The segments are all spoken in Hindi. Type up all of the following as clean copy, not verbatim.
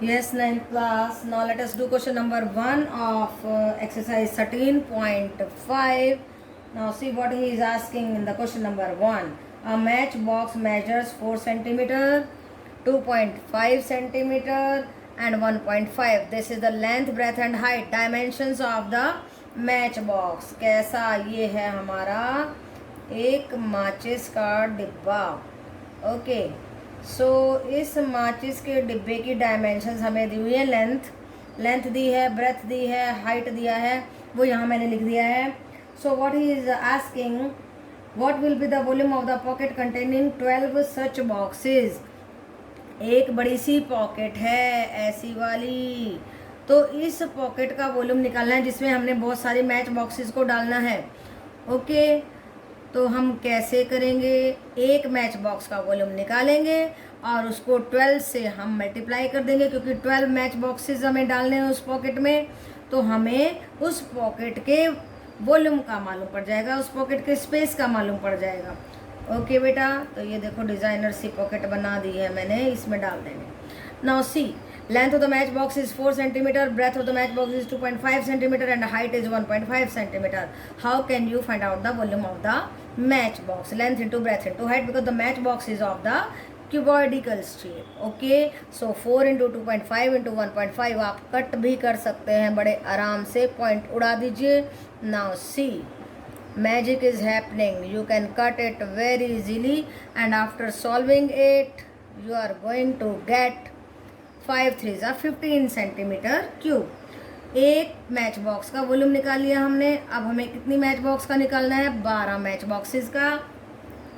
Yes, ninth class. Now let us do question number 1 of exercise 13.5. Now see what he is asking in the question number 1. A matchbox measures 4 centimeter, 2.5 centimeter and 1.5. This is the length, breadth and height dimensions of the matchbox. कैसा ये है हमारा एक माचिस का डिब्बा. ओके सो इस माचिस के डिब्बे की डायमेंशंस हमें दी हुई है. लेंथ दी है, ब्रेथ दी है, हाइट दिया है, वो यहाँ मैंने लिख दिया है. So what he is asking, what will be the volume of the pocket containing 12 such boxes. एक बड़ी सी पॉकेट है ऐसी वाली, तो इस पॉकेट का वॉल्यूम निकालना है जिसमें हमने बहुत सारे मैच बॉक्सेस को डालना है. ओके तो हम कैसे करेंगे, एक मैच बॉक्स का वॉल्यूम निकालेंगे और उसको 12 से हम मल्टीप्लाई कर देंगे, क्योंकि 12 मैच बॉक्सेस हमें डालने हैं उस पॉकेट में, तो हमें उस पॉकेट के वॉल्यूम का मालूम पड़ जाएगा, उस पॉकेट के स्पेस का मालूम पड़ जाएगा. ओके बेटा, तो ये देखो डिज़ाइनर सी पॉकेट बना दी है मैंने, इसमें डाल देंगे. Now see, length of the match box is 4 centimeter, breadth of the match box is 2.5 centimeter and height is 1.5 centimeter. How can you find out the volume of the match box? Length into breadth into height, because the match box is of the cuboidal shape. Okay, so 4 into 2.5 into 1.5 आप कट भी कर सकते हैं बड़े आराम से, पॉइंट उड़ा दीजिए. Now see, magic is happening. You can cut it very easily and after solving it you are going to get 5 3 15 centimetre cube. एक मैच बॉक्स का वॉल्यूम निकाल लिया हमने. अब हमें कितनी मैच बॉक्स का निकालना है, 12 मैच बॉक्सेस का.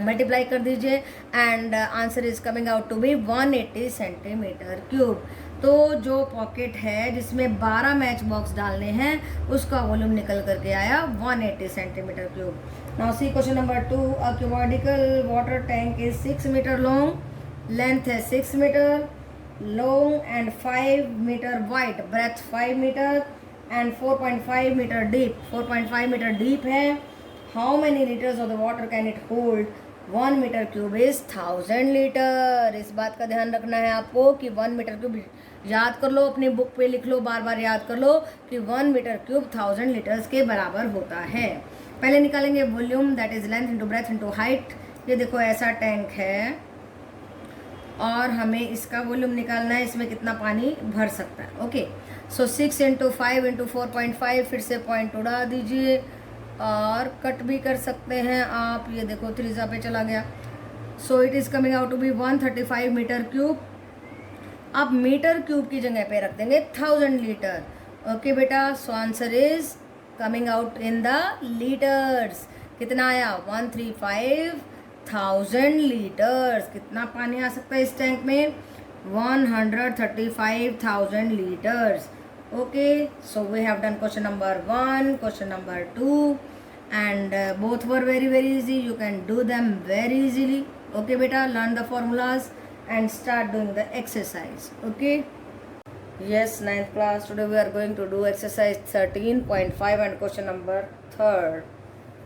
मल्टीप्लाई कर दीजिए and answer is coming out to be 180 centimetre cube. तो जो पॉकेट है जिसमें 12 मैच बॉक्स डालने हैं उसका वॉल्यूम निकल करके आया 180 centimetre cube. Now see question number 2. A cuboidical water tank is 6 metre long, length है 6 metre, long and 5 meter wide, breadth 5 meter and 4.5 meter deep. 4.5 meter deep है. How many liters of the water can it hold? 1 meter cube is 1000 litre. इस बात का ध्यान रखना है आपको कि 1 मीटर क्यूब याद कर लो, अपनी बुक पे लिख लो, बार बार याद कर लो कि 1 मीटर क्यूब 1000 लीटर्स के बराबर होता है. पहले निकालेंगे volume, that is length into breadth into height. ये देखो ऐसा टैंक है और हमें इसका वॉल्यूम निकालना है, इसमें कितना पानी भर सकता है. ओके सो 6 इंटू 5 इंटू 4.5, फिर से पॉइंट उड़ा दीजिए और कट भी कर सकते हैं आप. ये देखो त्रिज्या पे चला गया. So it is coming out to be 135 metre cube. अब मीटर क्यूब की जगह पे रख देंगे 1000 लीटर. ओके बेटा, so answer is coming out in the litres. कितना आया, 135,000 लीटर्स. कितना पानी आ सकता है इस टैंक में, 135,000 litres. Okay so we have done question number 1, question number 2 and both were very very easy. You can do them very easily. Okay बेटा, learn the formulas and start doing the exercise. Okay yes, ninth class. Today we are going to do exercise 13.5 and question number 3rd.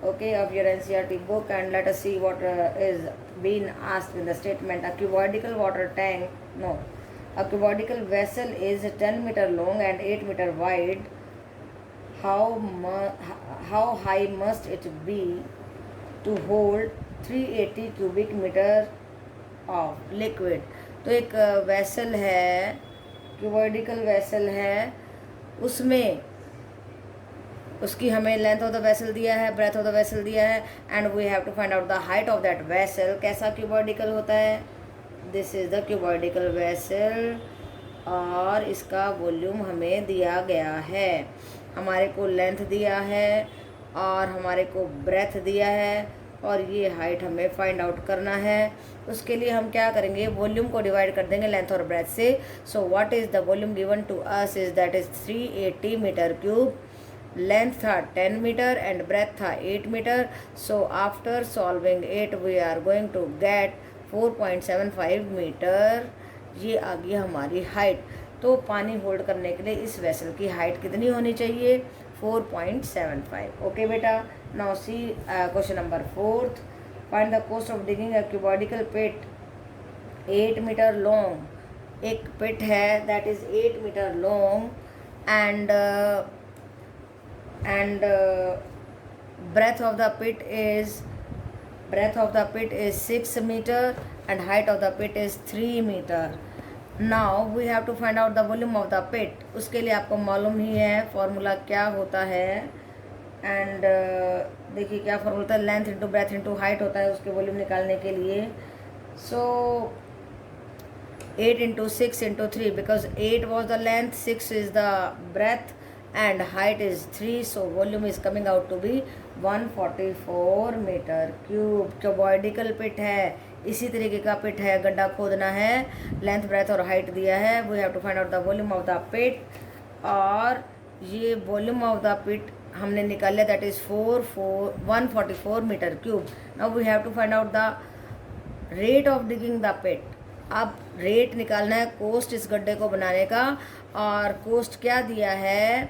Okay, of your NCERT book, and let us see what is being asked in the statement. A cuboidal water tank, no, a cuboidal vessel is 10 meter long and 8 meter wide. How high must it be to hold 380 cubic meter of liquid? तो एक वेसल है, क्यूबॉइडिकल वेसल है, उसमें उसकी हमें लेंथ ऑफ द वेसल दिया है, ब्रेथ ऑफ द वेसल दिया है and we have to find out the height of that vessel. कैसा क्यूबॉइडिकल होता है, this is the cuboidical vessel और इसका वॉल्यूम हमें दिया गया है. हमारे को लेंथ दिया है और हमारे को ब्रेथ दिया है और ये हाइट हमें फाइंड आउट करना है. उसके लिए हम क्या करेंगे, वॉल्यूम को डिवाइड कर देंगे लेंथ और ब्रेथ से. So what is the volume given to us is that is 380 metre cube. Length था 10 मीटर एंड ब्रेथ था 8 metre. So after solving it we are going to get 4.75 metre. ये आ गई हमारी हाइट. तो पानी होल्ड करने के लिए इस वेसल की हाइट कितनी होनी चाहिए, 4.75. ओके बेटा, now see question number 4th. Find the cost of digging a cuboidical pit 8 metre long एक पिट है that is 8 metre long and breadth of the pit is 6 meter and height of the pit is 3 meter. Now we have to find out the volume of the pit. उसके लिए आपको मालूम ही है फॉर्मूला क्या होता है एंड देखिए क्या फॉर्मूला होता है, length into breadth into height होता है उसके वॉल्यूम निकालने के लिए. सो 8 into 6 into 3 because 8 was the length, 6 is the breadth and height is 3, so volume is coming out to be 144 metre cube. Cuboidical pit है, इसी तरीके का पिट है, गड्ढा खोदना है, लेंथ ब्रेथ और हाइट दिया है. We have to find out the volume of the pit और ये वॉल्यूम ऑफ द पिट हमने निकाल लिया that is 144 metre cube. Now we have to find out the rate of digging the pit. अब रेट निकालना है कोस्ट इस गड्ढे को बनाने का और कोस्ट क्या दिया है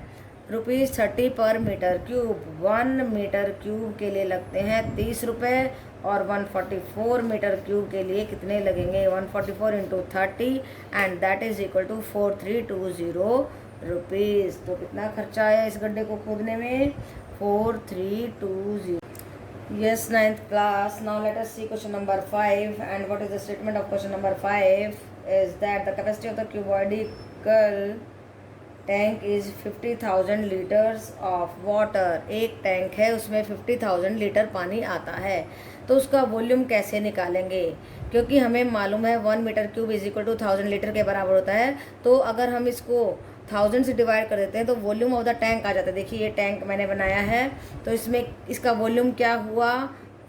₹30 पर मीटर क्यूब. 1 मीटर क्यूब के लिए लगते हैं 30 रुपये और 144 मीटर क्यूब के लिए कितने लगेंगे 144 into 30 and that is equal to 4320 rupees. तो कितना खर्चा आया इस गड्ढे को खोदने में 4320. Yes, 9th class. Now let us see question number 5. And what is the statement of question number 5? Is that the capacity of the cuboidal tank is 50,000 liters of water. एक टैंक है उसमें 50,000 लीटर पानी आता है. तो उसका वॉल्यूम कैसे निकालेंगे, क्योंकि हमें मालूम है 1 metre cube is equal to 1000 litre के बराबर होता है. तो अगर हम इसको 1000 से डिवाइड कर देते हैं तो वॉल्यूम ऑफ द टैंक आ जाता है. देखिए ये टैंक मैंने बनाया है तो इसमें इसका वॉल्यूम क्या हुआ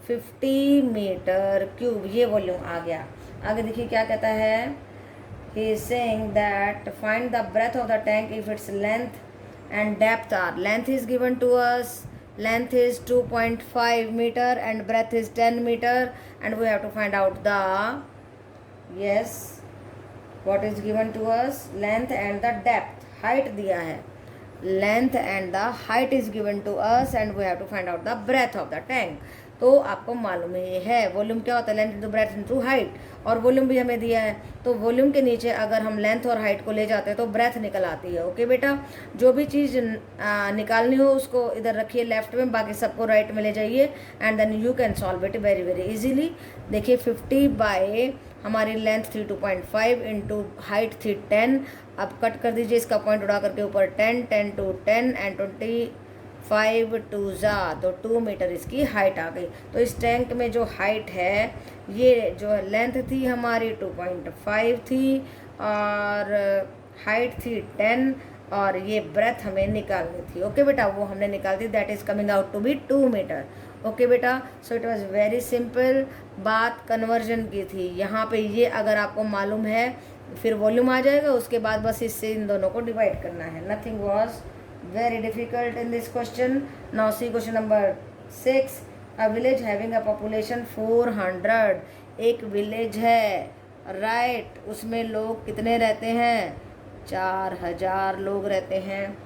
50 मीटर क्यूब, ये वॉल्यूम आ गया. आगे देखिए क्या कहता है, he is saying that find the breadth of the tank if its length and depth are. Length is given to us, length is 2.5 metre and breadth is 10 metre and we have to find out the what is given to us, length and the depth. height दिया है, length and the height is given to us and we have to find out the breadth of the tank. तो आपको मालूम ही है वॉल्यूम क्या होता है, length into breadth into height, और वॉल्यूम भी हमें दिया है. तो वॉल्यूम के नीचे अगर हम लेंथ और हाइट को ले जाते हैं तो ब्रेथ निकल आती है. ओके बेटा, जो भी चीज़ निकालनी हो उसको इधर रखिए लेफ्ट में, बाकी सबको राइट में ले जाइए and then you can solve it very very easily. देखिए 50 बाय हमारी लेंथ थी 2.5 इंटू हाइट थी 10. अब कट कर दीजिए इसका पॉइंट उड़ा करके ऊपर 10 to 10 एंड 25 टू जा तो 2 मीटर इसकी हाइट आ गई. तो इस टैंक में जो हाइट है, ये जो लेंथ थी हमारी 2.5 थी और हाइट थी 10 और ये ब्रेथ हमें निकालनी थी. ओके बेटा, वो हमने निकाल दी, that is coming out to be 2 metre. Okay बेटा, so it was very simple. बात कन्वर्जन की थी. यहाँ पे ये अगर आपको मालूम है फिर वॉल्यूम आ जाएगा, उसके बाद बस इससे इन दोनों को डिवाइड करना है. Nothing was very difficult in this question. Now see question number 6. A village having a population 400. एक विलेज है राइट, उसमें लोग कितने रहते हैं 4000 लोग रहते हैं.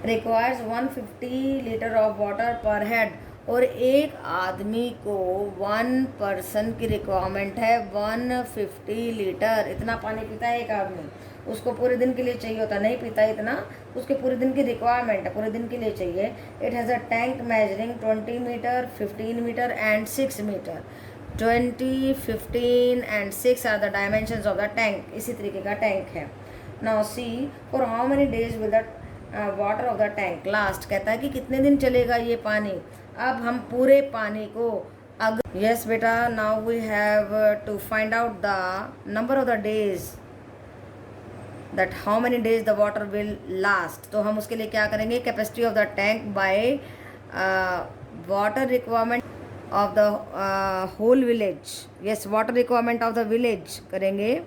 रिक्वायर्स 150 लीटर ऑफ वाटर पर हेड. और एक आदमी को 1 पर्सन की रिक्वायरमेंट है 150 लीटर. इतना पानी पीता है एक आदमी, उसको पूरे दिन के लिए चाहिए होता, नहीं पीता इतना, उसके पूरे दिन की रिक्वायरमेंट है, पूरे दिन के लिए चाहिए. It has a tank measuring 20 metre 15 metre and 6 metre. 20, 15 and 6 are the dimensions of the tank. इसी तरीके का टैंक है. Now see for how many days with the water of the tank last. कहता है कि कितने दिन चलेगा ये पानी. अब हम पूरे पानी को अगर यस बेटा, now we have to find out the number of the days that how many days the water will last. तो हम उसके लिए क्या करेंगे, capacity of the tank by water requirement of the whole village. Yes, water requirement of the village करेंगे.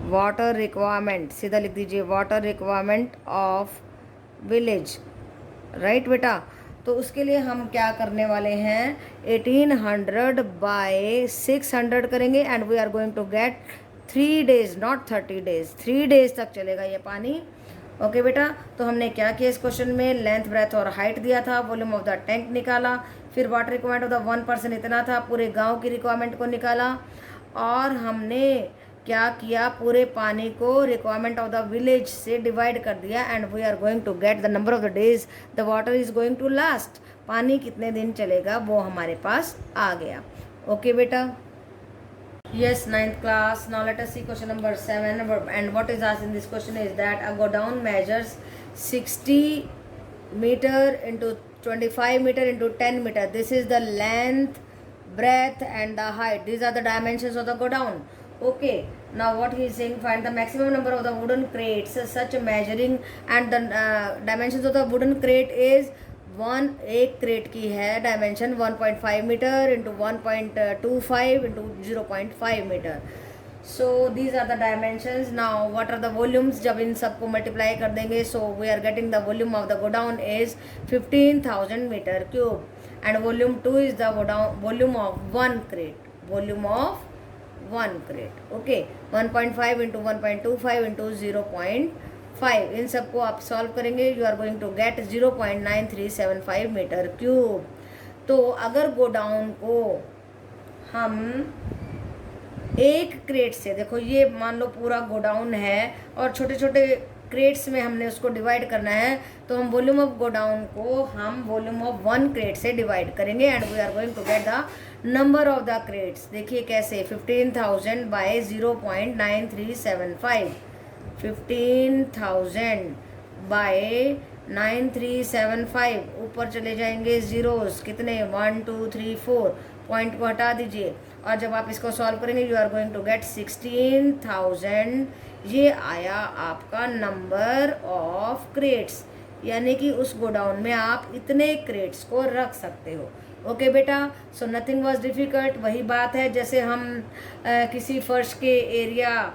वाटर रिक्वायरमेंट सीधा लिख दीजिए, water requirement of village. Right बेटा, तो उसके लिए हम क्या करने वाले हैं 1800 बाय 600 करेंगे and we are going to get 3 days not 30 days. 3 days तक चलेगा ये पानी. ओके बेटा, तो हमने क्या किया इस क्वेश्चन में, लेंथ ब्रेथ और हाइट दिया था, वॉल्यूम ऑफ द टैंक निकाला, फिर water requirement of the 1 person इतना था, पूरे गांव की रिक्वायरमेंट को निकाला, और हमने क्या किया, पूरे पानी को रिक्वायरमेंट ऑफ द विलेज से डिवाइड कर दिया and we are going to get the number of the days the water is going to last. पानी कितने दिन चलेगा वो हमारे पास आ गया। ओके बेटा। Yes, ninth class. Now let us see question number 7. And what is asked in this question is that a godown measures 60 meter into 25 meter into 10 meter. This is the length, breadth and the height. These are the dimensions of the godown. Okay. Now what he is saying, find the maximum number of the wooden crates such measuring, and the dimensions of the wooden crate is एक क्रेट की है dimension 1.5 metre into 1.25 into 0.5 metre. So these are the dimensions. Now what are the volumes, जब इन सबको मल्टीप्लाई कर देंगे so we are getting the volume of the godown is 15,000 metre cube and volume 2 is the volume of one crate, volume of one crate. Okay, 1.5 into 1.25 into 0.5, इन सबको आप सॉल्व करेंगे, you are going to get 0.9375 metre cube. तो अगर गोडाउन को हम एक क्रेट से, देखो ये मान लो पूरा गोडाउन है और छोटे छोटे क्रेट्स में हमने उसको डिवाइड करना है, तो हम वॉल्यूम ऑफ गोडाउन को हम वॉल्यूम ऑफ वन क्रेट से डिवाइड करेंगे and we are going to get the number of the crates. देखिए कैसे, 15,000 बाय 0.9375, 15,000 बाय 9375, ऊपर चले जाएंगे जीरोस, कितने 1 2 3 4, पॉइंट को हटा दीजिए और जब आप इसको सॉल्व करेंगे you are going to get 16,000। ये आया आपका नंबर ऑफ क्रेट्स, यानी कि उस गोडाउन में आप इतने क्रेट्स को रख सकते हो। ओके बेटा, सो नथिंग वाज डिफ़िकल्ट। वही बात है जैसे हम किसी फर्श के एरिया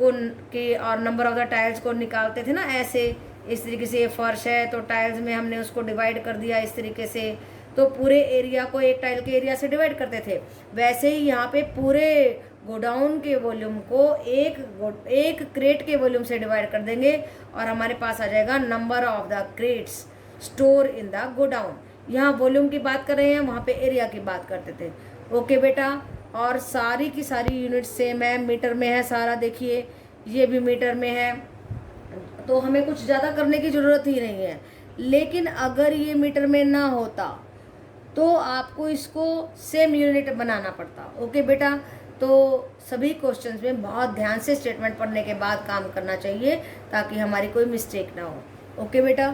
को के और नंबर ऑफ द टाइल्स को निकालते थे ना, ऐसे इस तरीके से ये फर्श है तो टाइल्स में हमने उसको डिवाइड कर दिया इस तरीके से, तो पूरे एरिया को एक टाइल के एरिया से डिवाइड करते थे। वैसे ही यहाँ पे पूरे गोडाउन के वॉल्यूम को एक क्रेट के वॉल्यूम से डिवाइड कर देंगे और हमारे पास आ जाएगा number of the crates store in the godown. यहाँ वॉल्यूम की बात कर रहे हैं, वहाँ पे एरिया की बात करते थे। ओके बेटा, और सारी की सारी यूनिट सेम है, मीटर में है सारा, देखिए ये भी मीटर में है, तो हमें कुछ ज़्यादा करने की ज़रूरत ही नहीं है। लेकिन अगर ये मीटर में ना होता तो आपको इसको सेम यूनिट बनाना पड़ता। ओके बेटा, तो सभी क्वेश्चंस में बहुत ध्यान से स्टेटमेंट पढ़ने के बाद काम करना चाहिए ताकि हमारी कोई मिस्टेक ना हो। ओके बेटा।